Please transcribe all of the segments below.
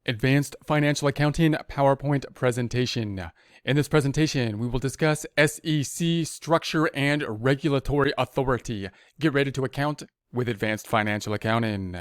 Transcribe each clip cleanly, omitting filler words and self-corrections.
Advanced Financial Accounting PowerPoint presentation. In this presentation, we will discuss SEC structure and regulatory authority. Get ready to account with Advanced Financial Accounting.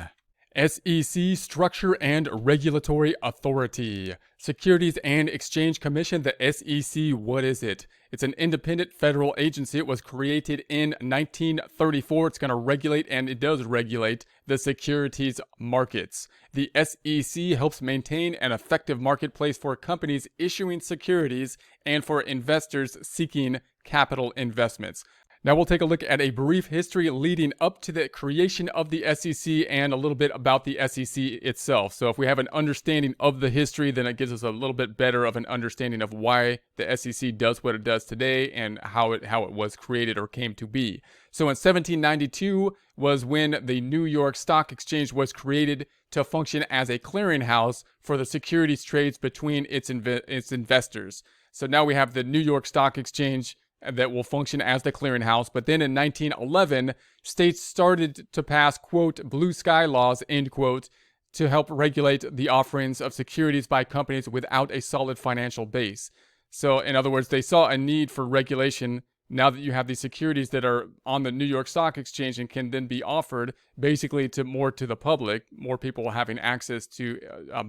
SEC structure and regulatory authority. Securities and Exchange Commission, the SEC, what is it? It's an independent federal agency. It was created in 1934. It's going to regulate, and it does regulate, the securities markets. The SEC helps maintain an effective marketplace for companies issuing securities and for investors seeking capital investments. Now we'll take a look at a brief history leading up to the creation of the SEC and a little bit about the SEC itself. So if we have an understanding of the history, then it gives us a little bit better of an understanding of why the SEC does what it does today and how it was created or came to be. So in 1792 was when the New York Stock Exchange was created to function as a clearinghouse for the securities trades between its investors. So now we have the New York Stock Exchange that will function as the clearinghouse. But then in 1911, states started to pass, quote, blue sky laws, end quote, to help regulate the offerings of securities by companies without a solid financial base. So in other words, they saw a need for regulation now that you have these securities that are on the New York Stock Exchange and can then be offered basically to the public, more people having access to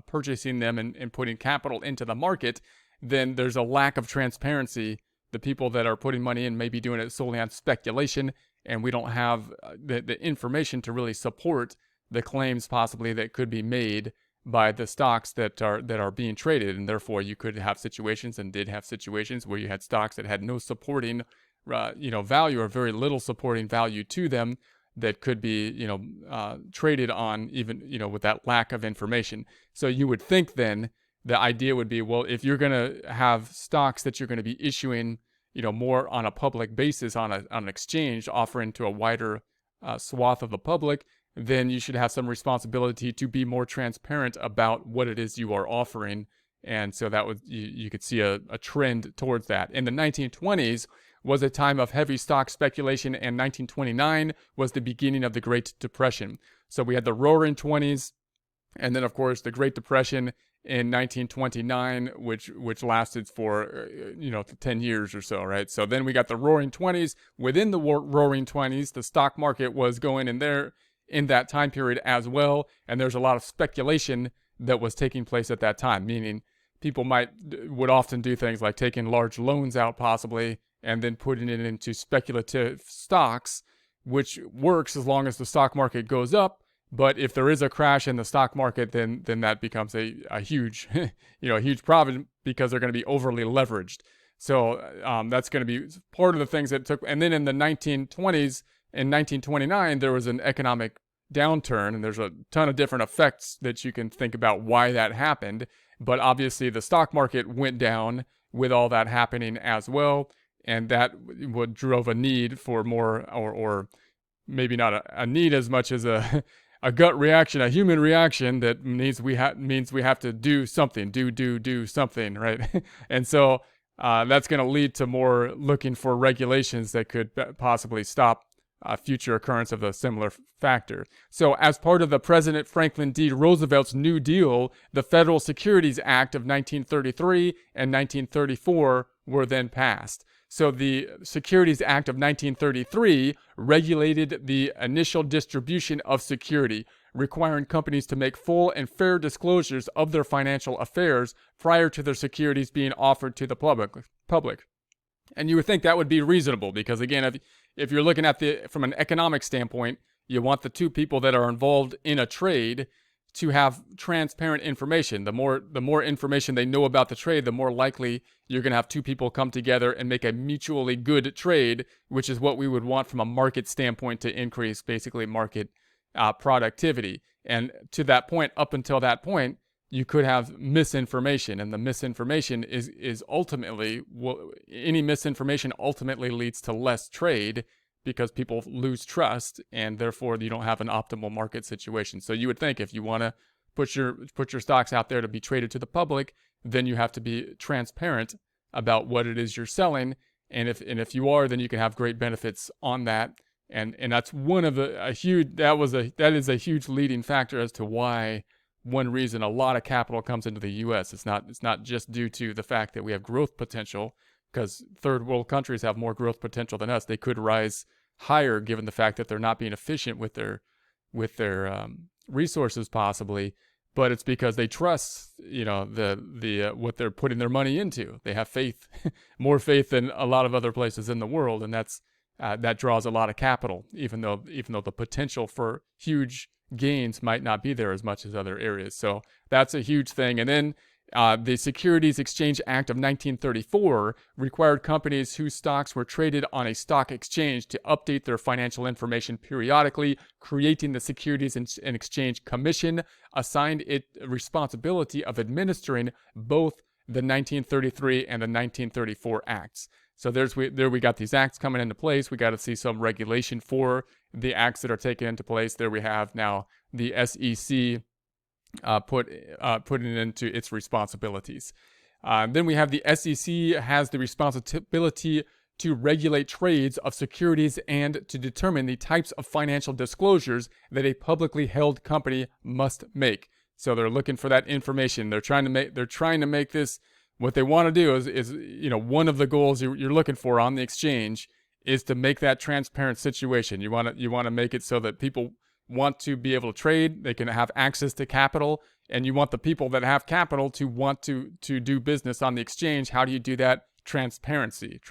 purchasing them and putting capital into the market. Then there's a lack of transparency. The people that are putting money in may be doing it solely on speculation, and we don't have the information to really support the claims possibly that could be made by the stocks that are being traded. And therefore, you could have situations, and did have situations, where you had stocks that had no supporting value or very little supporting value to them that could be traded on, even with that lack of information. So you would think then the idea would be, well, if you're going to have stocks that you're going to be issuing, more on a public basis on an exchange, offering to a wider swath of the public, then you should have some responsibility to be more transparent about what it is you are offering. And so that would you could see a trend towards that. In the 1920s was a time of heavy stock speculation, and 1929 was the beginning of the Great Depression. So we had the Roaring 20s, and then of course the Great Depression in 1929, which lasted for 10 years or so, right? So then we got the Roaring 20s. Within the Roaring 20s, the stock market was going in that time period as well, and there's a lot of speculation that was taking place at that time, meaning people would often do things like taking large loans out possibly and then putting it into speculative stocks, which works as long as the stock market goes up. But if there is a crash in the stock market, then that becomes a huge, a huge problem, because they're going to be overly leveraged. So that's going to be part of the things that took. And then in the 1920s, in 1929, there was an economic downturn, and there's a ton of different effects that you can think about why that happened. But obviously, the stock market went down with all that happening as well, and that drove a need for more, or maybe not a need as much as a gut reaction, a human reaction that means we have to do something, do something, right? And so that's going to lead to more looking for regulations that could possibly stop future occurrence of a similar factor. So as part of the President Franklin D. Roosevelt's New Deal, the Federal Securities Act of 1933 and 1934 were then passed. So the Securities Act of 1933 regulated the initial distribution of security, requiring companies to make full and fair disclosures of their financial affairs prior to their securities being offered to the public. And you would think that would be reasonable, because again, if you're looking at from an economic standpoint, you want the two people that are involved in a trade to have transparent information. The more information they know about the trade, the more likely you're going to have two people come together and make a mutually good trade, which is what we would want from a market standpoint to increase basically market productivity. And to that point, up until that point, you could have misinformation, and the misinformation is ultimately, any misinformation ultimately leads to less trade, because people lose trust, and therefore you don't have an optimal market situation. So you would think if you want to put your stocks out there to be traded to the public, then you have to be transparent about what it is you're selling, and if you are, then you can have great benefits on that. And that's one of that is a huge leading factor as to why one reason a lot of capital comes into the U.S. It's not just due to the fact that we have growth potential, because third world countries have more growth potential than us. They could rise higher given the fact that they're not being efficient with their resources possibly, but it's because they trust, the what they're putting their money into. They have faith, more faith than a lot of other places in the world, and that draws a lot of capital, even though the potential for huge gains might not be there as much as other areas. So that's a huge thing. And then the Securities Exchange Act of 1934 required companies whose stocks were traded on a stock exchange to update their financial information periodically, creating the Securities and Exchange Commission assigned it responsibility of administering both the 1933 and the 1934 acts. So there we got these acts coming into place. We got to see some regulation for the acts that are taken into place. There we have now the SEC putting it into its responsibilities. Then we have the SEC has the responsibility to regulate trades of securities and to determine the types of financial disclosures that a publicly held company must make. So they're looking for that information. They're trying to make this. What they want to do is one of the goals you're looking for on the exchange is to make that transparent situation. You want to make it so that people want to be able to trade, they can have access to capital, and you want the people that have capital to want to do business on the exchange. How do you do that? Transparency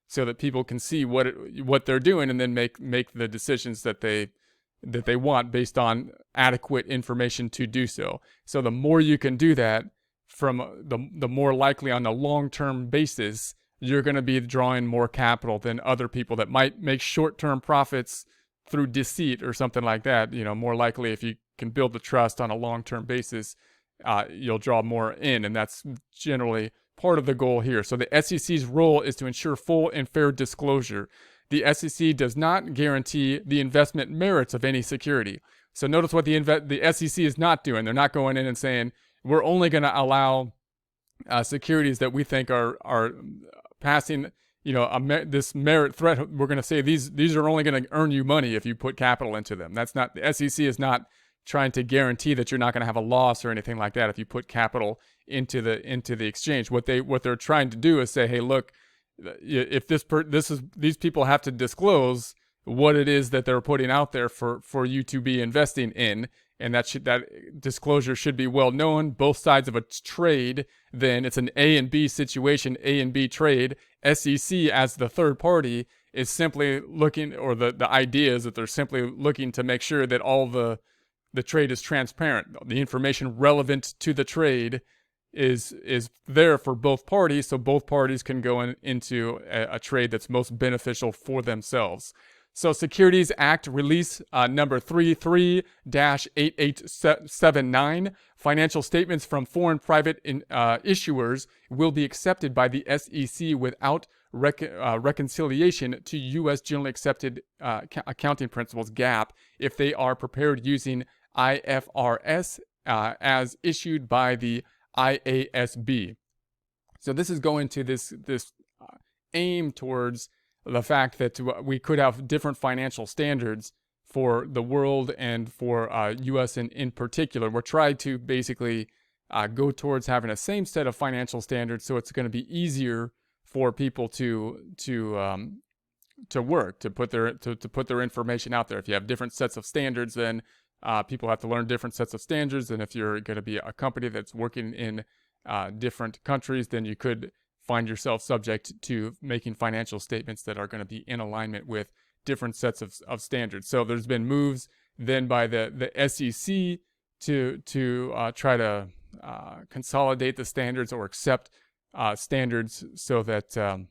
so that people can see what they're doing and then make the decisions that they want based on adequate information to do so. So the more you can do that, from the more likely on a long-term basis, you're going to be drawing more capital than other people that might make short-term profits through deceit or something like that. More likely if you can build the trust on a long-term basis, you'll draw more in, and that's generally part of the goal here. So the SEC's role is to ensure full and fair disclosure. The SEC does not guarantee the investment merits of any security. So notice what the SEC is not doing. They're not going in and saying, we're only going to allow securities that we think are passing this merit threat. We're going to say these are only going to earn you money if you put capital into them. That's not, the SEC is not trying to guarantee that you're not going to have a loss or anything like that if you put capital into the exchange. What they're trying to do is say, hey, look, if these people have to disclose what it is that they're putting out there for you to be investing in, and that disclosure should be well known. Both sides of a trade, then it's an A and B situation, A and B trade. SEC as the third party is simply looking, or the idea is that they're simply looking to make sure that all the trade is transparent. The information relevant to the trade is there for both parties, so both parties can go into a trade that's most beneficial for themselves. So Securities Act release number 33-8879, financial statements from foreign private issuers will be accepted by the SEC without reconciliation to U.S. generally accepted accounting principles, GAAP, if they are prepared using IFRS as issued by the IASB. So this is going to this aim towards the fact that we could have different financial standards for the world and for U.S. in particular. We're trying to basically go towards having a same set of financial standards, so it's going to be easier for people to work, to put their information out there. If you have different sets of standards, then people have to learn different sets of standards. And if you're going to be a company that's working in different countries, then you could find yourself subject to making financial statements that are going to be in alignment with different sets of standards. So there's been moves then by the SEC to try to consolidate the standards or accept standards so that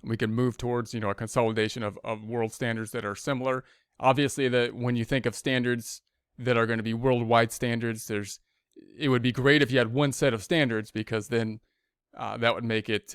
we can move towards a consolidation of world standards that are similar. Obviously, when you think of standards that are going to be worldwide standards, it would be great if you had one set of standards, because then that would make it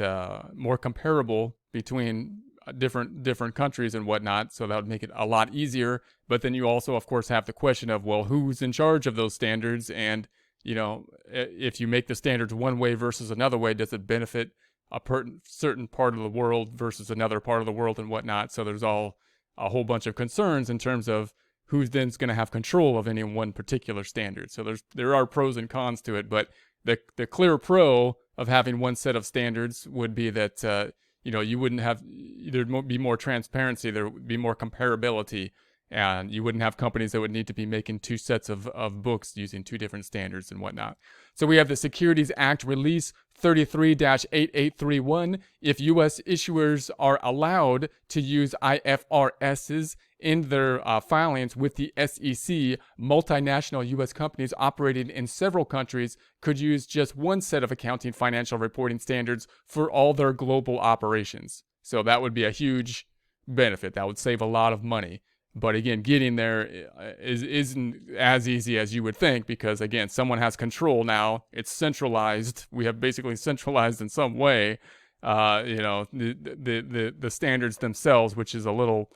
more comparable between different countries and whatnot. So that would make it a lot easier. But then you also, of course, have the question of, well, who's in charge of those standards? And if you make the standards one way versus another way, does it benefit a certain part of the world versus another part of the world and whatnot? So there's a whole bunch of concerns in terms of who's then's going to have control of any one particular standard. So there are pros and cons to it, but the clear pro of having one set of standards would be that you wouldn't have, there'd be more transparency, there would be more comparability, and you wouldn't have companies that would need to be making two sets of books using two different standards and whatnot. So we have the Securities Act Release 33-8831. If U.S. issuers are allowed to use IFRSs in their filings with the SEC, multinational U.S. companies operating in several countries could use just one set of accounting financial reporting standards for all their global operations. So that would be a huge benefit. That would save a lot of money. But again, getting there isn't as easy as you would think, because again, someone has control now. It's centralized. We have basically centralized in some way, the standards themselves, which is a little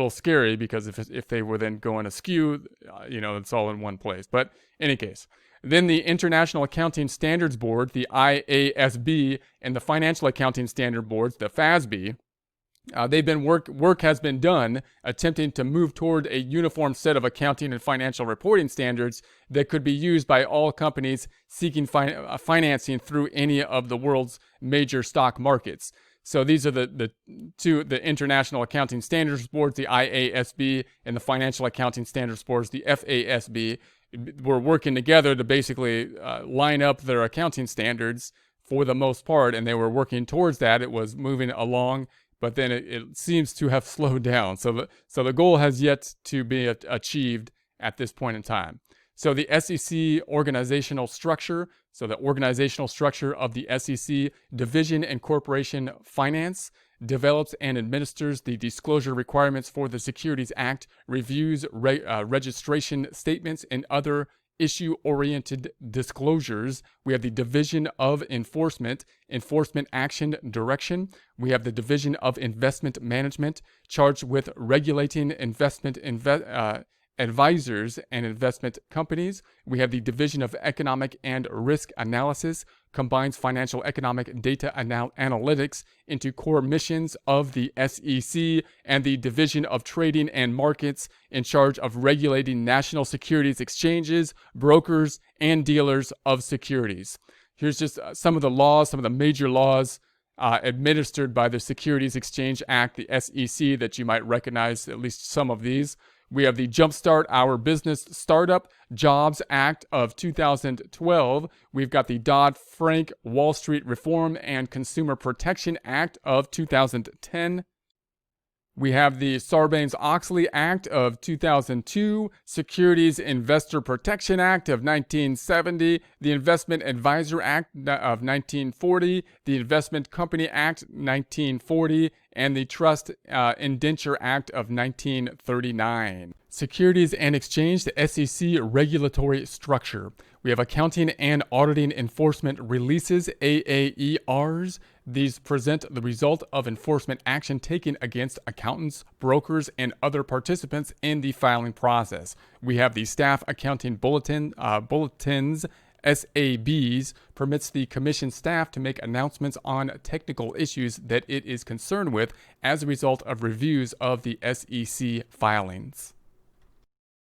scary, because if they were then going askew, it's all in one place. But in any case, then the International Accounting Standards Board, the IASB, and the Financial Accounting Standard Boards, the FASB. Work has been done attempting to move toward a uniform set of accounting and financial reporting standards that could be used by all companies seeking financing through any of the world's major stock markets. So these are the International Accounting Standards Boards, the IASB, and the Financial Accounting Standards Boards, the FASB. Were working together to basically line up their accounting standards for the most part, and they were working towards that. It was moving along, but then it seems to have slowed down. So the goal has yet to be achieved at this point in time. So the SEC organizational structure, so the organizational structure of the SEC Division and Corporation Finance develops and administers the disclosure requirements for the Securities Act, reviews registration statements and other issue-oriented disclosures. We have the Division of Enforcement Action Direction. We have the Division of Investment Management, charged with regulating investment advisors and investment companies. We have the Division of Economic and Risk Analysis, combines financial economic data analytics into core missions of the SEC, and the Division of Trading and Markets, in charge of regulating national securities exchanges, brokers, and dealers of securities. Here's just some of the major laws administered by the Securities Exchange Act, the SEC, that you might recognize at least some of these. We have the Jumpstart Our Business Startup Jobs Act of 2012. We've got the Dodd-Frank Wall Street Reform and Consumer Protection Act of 2010. We have the Sarbanes-Oxley Act of 2002, Securities Investor Protection Act of 1970, the Investment Advisor Act of 1940, the Investment Company Act 1940, and the Trust Indenture Act of 1939. Securities and Exchange, the SEC regulatory structure. We have Accounting and Auditing Enforcement Releases, AAERs. These present the result of enforcement action taken against accountants, brokers, and other participants in the filing process. We have the Staff Accounting Bulletins, SABs, permits the commission staff to make announcements on technical issues that it is concerned with as a result of reviews of the SEC filings.